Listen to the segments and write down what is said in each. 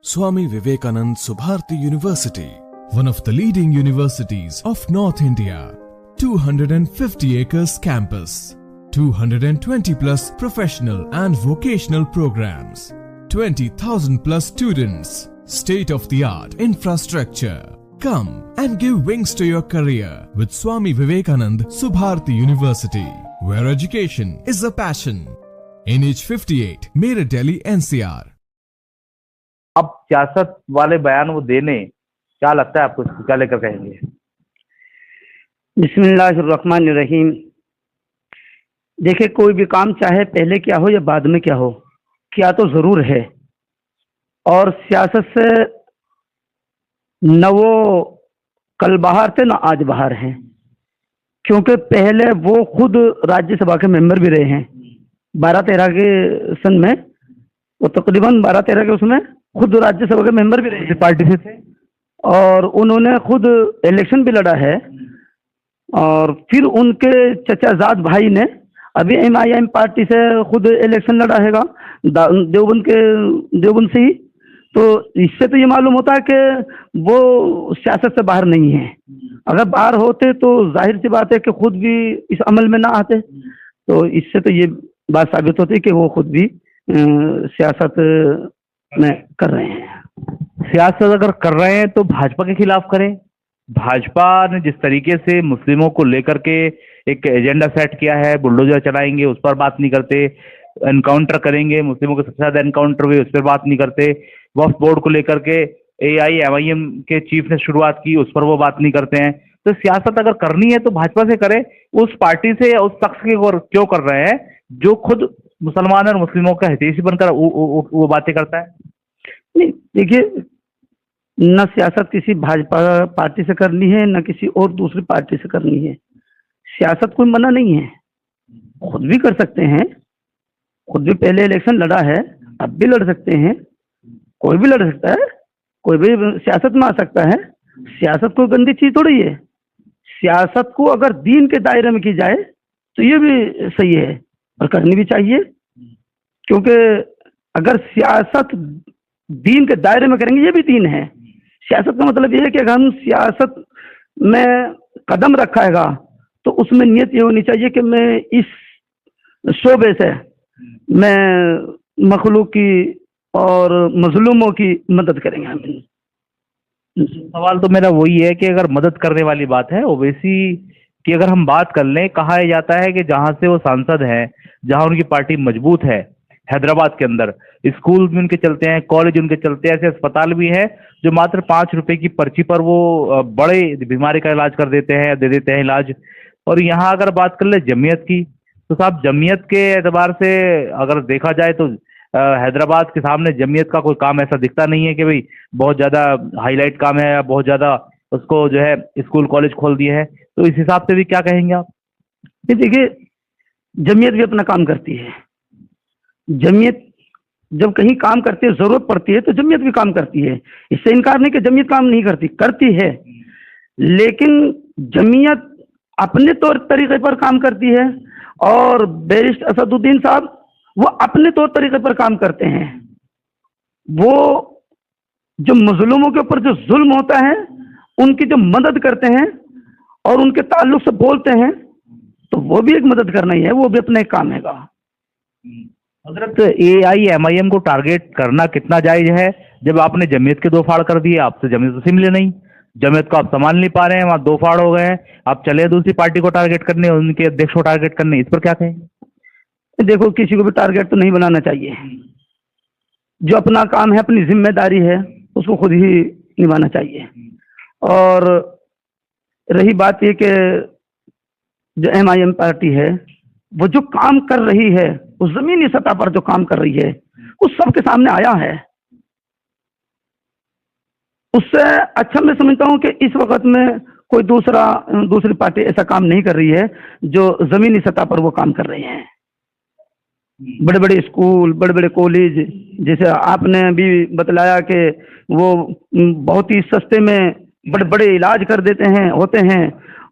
Swami Vivekanand Subharti University, one of the leading universities of North India. 250 acres campus, 220 plus professional and vocational programs, 20,000 plus students, state-of-the-art infrastructure. Come and give wings to your career with Swami Vivekanand Subharti University, where education is a passion. NH 58, Meerut, Delhi, NCR. अब सियासत वाले बयान वो देने, क्या लगता है आपको, क्या लेकर कहेंगे? बिस्मिल्लाहिर्रहमानिर्रहीम। देखिए, कोई भी काम चाहे पहले क्या हो या बाद में क्या हो, क्या तो जरूर है। और सियासत से न वो कल बाहर थे न आज बाहर हैं, क्योंकि पहले वो खुद राज्यसभा के मेंबर भी रहे हैं। 12-13 के सन में वो तकरीबन 12-13 के उसमें खुद राज्यसभा के मेंबर भी रहे, पार्टी से थे, और उन्होंने खुद इलेक्शन भी लड़ा है। और फिर उनके चचाजाद भाई ने अभी MIM पार्टी से खुद इलेक्शन लड़ा हैगा, देवबंद से ही। तो इससे तो ये मालूम होता है कि वो सियासत से बाहर नहीं है। अगर बाहर होते तो जाहिर सी बात है कि खुद भी इस अमल में ना आते। तो इससे तो ये बात साबित होती है कि वो खुद भी सियासत में कर रहे हैं। सियासत अगर कर रहे हैं तो भाजपा के खिलाफ करें। भाजपा ने जिस तरीके से मुस्लिमों को लेकर के एक एजेंडा सेट किया है, बुलडोजर चलाएंगे, उस पर बात नहीं करते, एनकाउंटर करेंगे, मुस्लिमों के सबसे ज्यादा एनकाउंटर हुए, उस पर बात नहीं करते, वक्फ बोर्ड को लेकर के AIMIM के चीफ ने शुरुआत की, उस पर वो बात नहीं करते हैं। तो सियासत अगर करनी है तो भाजपा से करें, उस पार्टी से या उस शख्स के क्यों कर रहे हैं जो खुद मुसलमान और मुस्लिमों का हितैषी बनकर वो बातें करता है। नहीं, देखिए, न सियासत किसी भाजपा पार्टी से करनी है न किसी और दूसरी पार्टी से करनी है। सियासत कोई मना नहीं है, खुद भी कर सकते हैं। खुद भी पहले इलेक्शन लड़ा है, अब भी लड़ सकते हैं। कोई भी लड़ सकता है, कोई भी सियासत में आ सकता है। सियासत कोई गंदी चीज थोड़ी है। सियासत को अगर दीन के दायरे में की जाए तो ये भी सही है और करनी भी चाहिए, क्योंकि अगर सियासत दीन के दायरे में करेंगे, ये भी दीन है। सियासत का मतलब ये है कि अगर हम सियासत में कदम रखाएगा तो उसमें नियत ये होनी चाहिए कि मैं इस शोबे से मैं मखलूक की और मजलूमों की मदद करेंगे हम। सवाल तो मेरा वही है कि अगर मदद करने वाली बात है, ओवैसी की अगर हम बात कर लें, कहा जाता है कि जहां से वो सांसद हैं, जहां उनकी पार्टी मजबूत है, हैदराबाद के अंदर स्कूल भी उनके चलते हैं, कॉलेज उनके चलते हैं, ऐसे अस्पताल भी हैं जो मात्र 5 रुपए की पर्ची पर वो बड़े बीमारी का इलाज कर देते हैं, दे देते हैं इलाज। और यहाँ अगर बात कर ले जमीयत की, तो साहब जमीयत के एतबार से अगर देखा जाए तो हैदराबाद के सामने जमीयत का कोई काम ऐसा दिखता नहीं है कि भाई बहुत ज़्यादा हाईलाइट काम है या बहुत ज़्यादा उसको जो है स्कूल कॉलेज खोल दिए हैं। तो इस हिसाब से भी क्या कहेंगे आप? देखिए, जमीयत भी अपना काम करती है। जमीयत जब कहीं काम करती है, जरूरत पड़ती है, तो जमीयत भी काम करती है। इससे इनकार नहीं कि जमीयत काम नहीं करती, करती है। लेकिन जमीयत अपने तौर तरीके पर काम करती है और बैरिस्टर असदुद्दीन साहब वो अपने तौर तरीके पर काम करते हैं। वो जो मजलूमों के ऊपर जो जुल्म होता है उनकी जो मदद करते हैं और उनके ताल्लुक से बोलते हैं, तो वो भी एक मदद करना ही है, वो भी अपना एक काम हैगा। हजरत AIMIM को टारगेट करना कितना जायज है जब आपने जमीयत के 2 फाड़ कर दिए? आपसे जमीयत तो सिमले नहीं, जमीयत को आप संभाल नहीं पा रहे हैं, वहाँ 2 फाड़ हो गए हैं, आप चले दूसरी पार्टी को टारगेट करने, उनके अध्यक्ष को टारगेट करने, इस पर क्या कहेंगे? देखो, किसी को भी टारगेट तो नहीं बनाना चाहिए। जो अपना काम है, अपनी जिम्मेदारी है, उसको खुद ही निभाना चाहिए। और रही बात ये कि जो MIM पार्टी है वो जो काम कर रही है, उस जमीनी सतह पर जो काम कर रही है, उस सबके सामने आया है। उससे अच्छा मैं समझता हूं कि इस वक्त में कोई दूसरी पार्टी ऐसा काम नहीं कर रही है जो जमीनी सतह पर वो काम कर रहे हैं। बड़े बड़े स्कूल, बड़े बड़े कॉलेज, जैसे आपने भी बतलाया कि वो बहुत ही सस्ते में बड़े बड़े इलाज कर देते हैं, होते हैं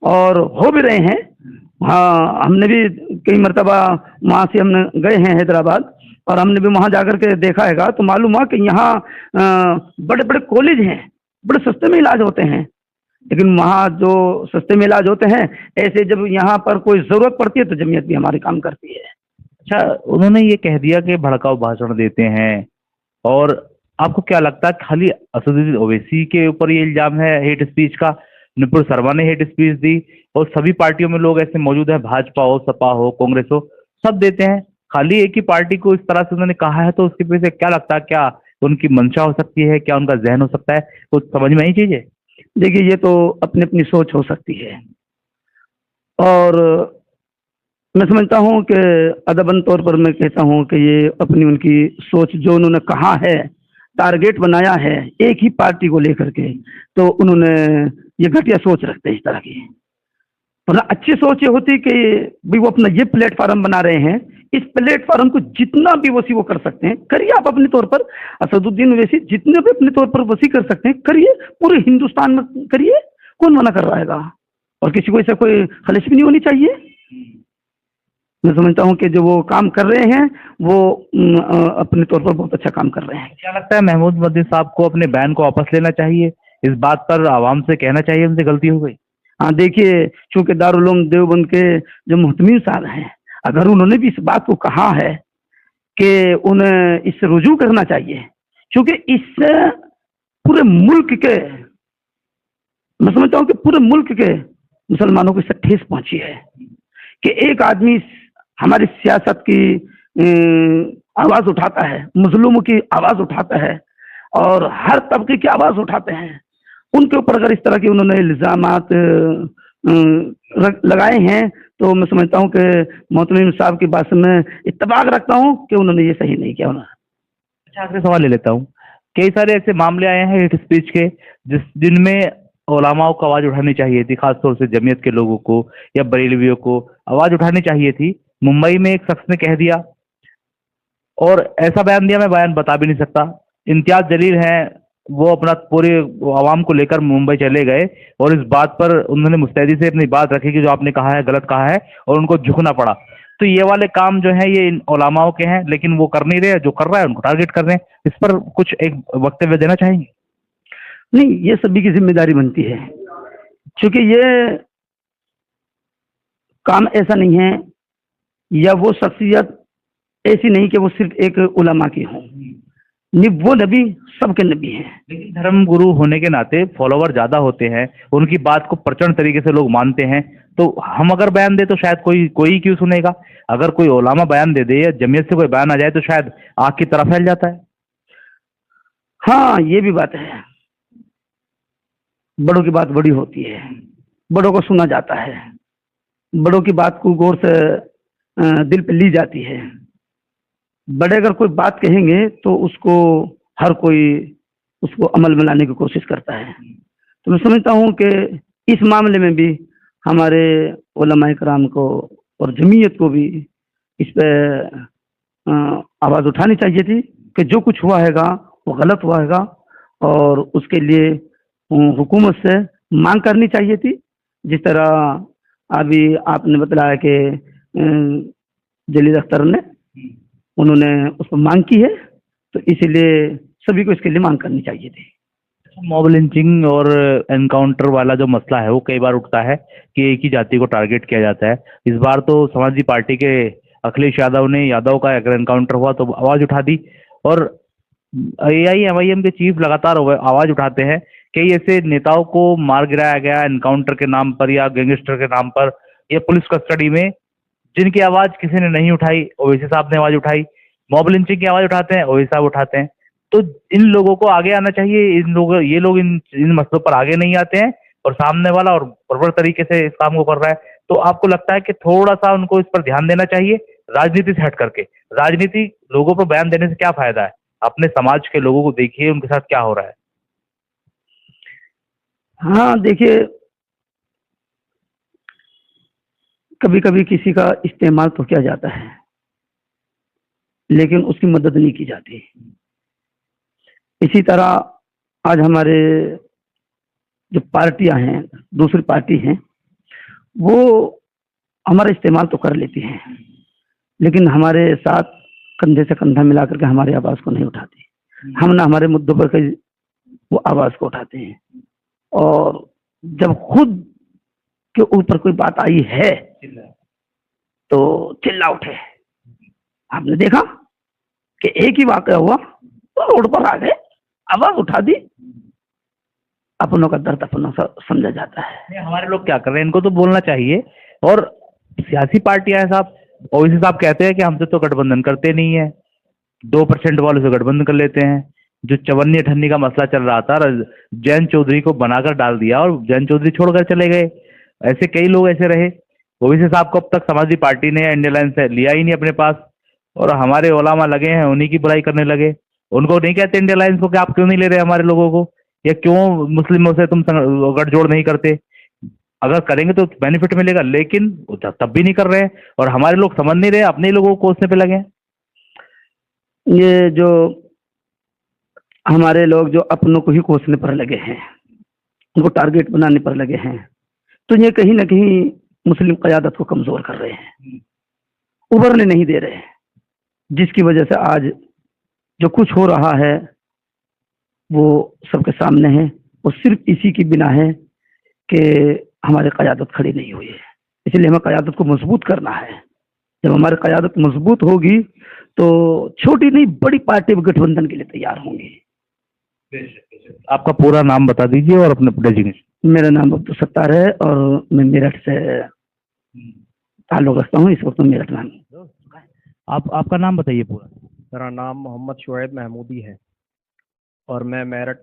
और हो भी रहे हैं। हाँ, हमने भी कई मरतबा वहाँ से हमने गए हैं हैदराबाद, और हमने भी वहां जाकर के देखा हैगा तो मालूम हुआ कि यहाँ बड़े बड़े कॉलेज हैं, बड़े सस्ते में इलाज होते हैं, लेकिन वहाँ जो सस्ते में इलाज होते हैं, ऐसे जब यहाँ पर कोई जरूरत पड़ती है तो जमीयत भी हमारे काम करती है। अच्छा, उन्होंने ये कह दिया कि भड़काऊ भाषण देते हैं, और आपको क्या लगता है खाली असदुद्दीन ओवैसी के ऊपर ये इल्जाम है हेट स्पीच का? नुपुर शर्मा ने हेट स्पीच दी, और सभी पार्टियों में लोग ऐसे मौजूद हैं, भाजपा हो, सपा हो, कांग्रेस हो, सब देते हैं। खाली एक ही पार्टी को इस तरह से उन्होंने कहा है, तो उसके पीछे क्या लगता है, क्या उनकी मंशा हो सकती है, क्या उनका जहन हो सकता है? कुछ समझ में आई चीजें? देखिए, ये तो अपनी अपनी सोच हो सकती है, और मैं समझता हूँ कि अदबन तौर पर मैं कहता हूँ कि ये अपनी उनकी सोच जो उन्होंने कहा है, टारगेट बनाया है एक ही पार्टी को लेकर के, तो उन्होंने ये घटिया सोच रखते हैं इस तरह की। वरना अच्छी सोच ये होती कि भाई वो अपना ये प्लेटफॉर्म बना रहे हैं, इस प्लेटफॉर्म को जितना भी वसी वो कर सकते हैं करिए। आप अपने तौर पर असदुद्दीन ओवैसी जितने भी अपने तौर पर वसी कर सकते हैं करिए, पूरे हिंदुस्तान में करिए, कौन मना कर रहा है? और किसी को ऐसा कोई खलिश भी नहीं होनी चाहिए। मैं समझता हूँ कि जो वो काम कर रहे हैं वो अपने तौर पर बहुत अच्छा काम कर रहे हैं। क्या लगता है महमूद मदनी साहब को अपने बयान को वापस लेना चाहिए? इस बात पर आवाम से कहना चाहिए उनसे गलती हो गई? हाँ, देखिए, चूंकि दारुल उलूम देवबंद के जो मुहतमिन साहब हैं, अगर उन्होंने भी इस बात को कहा है कि उन्हें इससे रुजू करना चाहिए, क्योंकि इससे पूरे मुल्क के, मैं समझता हूँ कि पूरे मुल्क के मुसलमानों को इससे ठेस पहुंची है कि एक आदमी हमारी सियासत की आवाज उठाता है, मुजलूमों की आवाज उठाता है, और हर तबके की आवाज उठाते हैं। उनके ऊपर अगर इस तरह के उन्होंने इल्जामात लगाए हैं, तो मैं समझता हूँ कि मोहतमिम साहब की बात से मैं इत्तेफाक रखता हूँ कि उन्होंने ये सही नहीं किया। अच्छा, आखिरी सवाल ले लेता हूँ। कई सारे ऐसे मामले आए हैं हेट स्पीच के जिनमें उलमाओं को आवाज उठानी चाहिए थी, खासतौर से जमीयत के लोगों को या बरेलवियों को आवाज उठानी चाहिए थी। मुंबई में एक शख्स ने कह दिया, और ऐसा बयान दिया मैं बयान बता भी नहीं सकता। इम्तियाज जलील हैं, वो अपना पूरे आवाम को लेकर मुंबई चले गए, और इस बात पर उन्होंने मुस्तैदी से अपनी बात रखी कि जो आपने कहा है गलत कहा है, और उनको झुकना पड़ा। तो ये वाले काम जो है ये उलमाओं के हैं, लेकिन वो कर नहीं रहे, जो कर रहा है उनको टारगेट कर रहे हैं। इस पर कुछ एक वक्तव्य देना चाहेंगे? नहीं, ये सभी की जिम्मेदारी बनती है, क्योंकि ये काम ऐसा नहीं है, या वो शख्सियत ऐसी नहीं कि वो सिर्फ एक उलमा की हो। वो नबी सबके नबी हैं, लेकिन धर्म गुरु होने के नाते फॉलोवर ज्यादा होते हैं, उनकी बात को प्रचंड तरीके से लोग मानते हैं। तो हम अगर बयान दे तो शायद कोई क्यों सुनेगा? अगर कोई उलमा बयान दे दे या जमीयत से कोई बयान आ जाए तो शायद आग की तरफ फैल जाता है। हाँ, ये भी बात है। बड़ों की बात बड़ी होती है, बड़ों को सुना जाता है, बड़ों की बात को गौर से दिल पे ली जाती है। बड़े अगर कोई बात कहेंगे तो उसको हर कोई उसको अमल में लाने की कोशिश करता है। तो मैं समझता हूँ कि इस मामले में भी हमारे उलमाए कराम को और जमीयत को भी इस पे आवाज़ उठानी चाहिए थी कि जो कुछ हुआ हैगा वो गलत हुआ हैगा, और उसके लिए हुकूमत से मांग करनी चाहिए थी। जिस तरह अभी आपने बताया कि जलील अख्तर ने उन्होंने उस पर मांग की है, तो इसीलिए सभी को इसके लिए मांग करनी चाहिए थी। मॉब लिंचिंग और एनकाउंटर वाला जो मसला है वो कई बार उठता है कि एक ही जाति को टारगेट किया जाता है। इस बार तो समाजवादी पार्टी के अखिलेश यादव ने यादव का अगर एनकाउंटर हुआ तो आवाज उठा दी, और AIMIM के चीफ लगातार आवाज उठाते हैं कि ऐसे नेताओं को मार गिराया गया एनकाउंटर के नाम पर या गैंगस्टर के नाम पर या पुलिस कस्टडी में, जिनकी आवाज किसी ने नहीं उठाई। ओवैसी साहब ने आवाज उठाई। मॉब लिंचिंग की आवाज उठाते हैं, ओवैसी साहब उठाते हैं। तो इन लोगों को आगे आना चाहिए। ये लोग इन मसलों पर आगे नहीं आते हैं, और सामने वाला और बराबर तरीके से इस काम को कर रहा है। तो आपको लगता है कि थोड़ा सा उनको इस पर ध्यान देना चाहिए, राजनीति से हट करके? राजनीति लोगों पर बयान देने से क्या फायदा है? अपने समाज के लोगों को देखिए, उनके साथ क्या हो रहा है। हाँ, देखिए, कभी कभी किसी का इस्तेमाल तो किया जाता है, लेकिन उसकी मदद नहीं की जाती। इसी तरह आज हमारे जो पार्टियां हैं, दूसरी पार्टी हैं, वो हमारा इस्तेमाल तो कर लेती हैं, लेकिन हमारे साथ कंधे से कंधा मिला करके हमारी आवाज को नहीं उठाती। हम ना हमारे मुद्दों पर कहीं वो आवाज को उठाते हैं, और जब खुद के ऊपर कोई बात आई है तो चिल्ला उठे। आपने देखा कि एक ही वाकया हुआ तो रोड पर आ गए, आवाज उठा दी। अपनों का दर्द अपनों से समझा जाता है। हमारे लोग क्या कर रहे हैं, इनको तो बोलना चाहिए। और सियासी पार्टियां हैं साहब, ओवैसी साहब कहते हैं कि हमसे तो गठबंधन करते नहीं है, 2% वालों से गठबंधन कर लेते हैं। जो चवन्नी अठन्नी का मसला चल रहा था, जैन चौधरी को बनाकर डाल दिया और जैन चौधरी छोड़कर चले गए। ऐसे कई लोग ऐसे रहे। ओवैसी साहब को अब तक समाजवादी पार्टी ने इंडिया अलायंस से लिया ही नहीं अपने पास, और हमारे ओलामा लगे हैं उन्हीं की बुराई करने लगे। उनको नहीं कहते इंडिया अलायंस को कि आप क्यों नहीं ले रहे हमारे लोगों को, या क्यों मुस्लिमों से तुम गठजोड़ नहीं करते। अगर करेंगे तो बेनिफिट मिलेगा, लेकिन तब भी नहीं कर रहे हैं और हमारे लोग समझ नहीं रहे, अपने ही लोगों को कोसने पे लगे। ये जो हमारे लोग जो अपनों को ही कोसने पर लगे हैं, उनको टारगेट बनाने पर लगे हैं, तो ये कहीं ना कहीं मुस्लिम क़यादत को कमजोर कर रहे हैं, उभरने नहीं दे रहे हैं। जिसकी वजह से आज जो कुछ हो रहा है वो सबके सामने है, और सिर्फ इसी की बिना है कि हमारी क़यादत खड़ी नहीं हुई है। इसलिए हमें क़यादत को मजबूत करना है। जब हमारी क़यादत मजबूत होगी तो छोटी नहीं बड़ी पार्टी गठबंधन के लिए तैयार होंगी। आपका पूरा नाम बता दीजिए और अपने डेजिग्नेशन। मेरा नाम अब्दुल सत्तार है और मैं मेरठ से ताल्लुक़ रखता हूँ। इस वक्त मैं मेरठ में हूँ। आपका नाम बताइए पूरा। मेरा नाम मोहम्मद शुएब महमूदी है और मैं मेरठ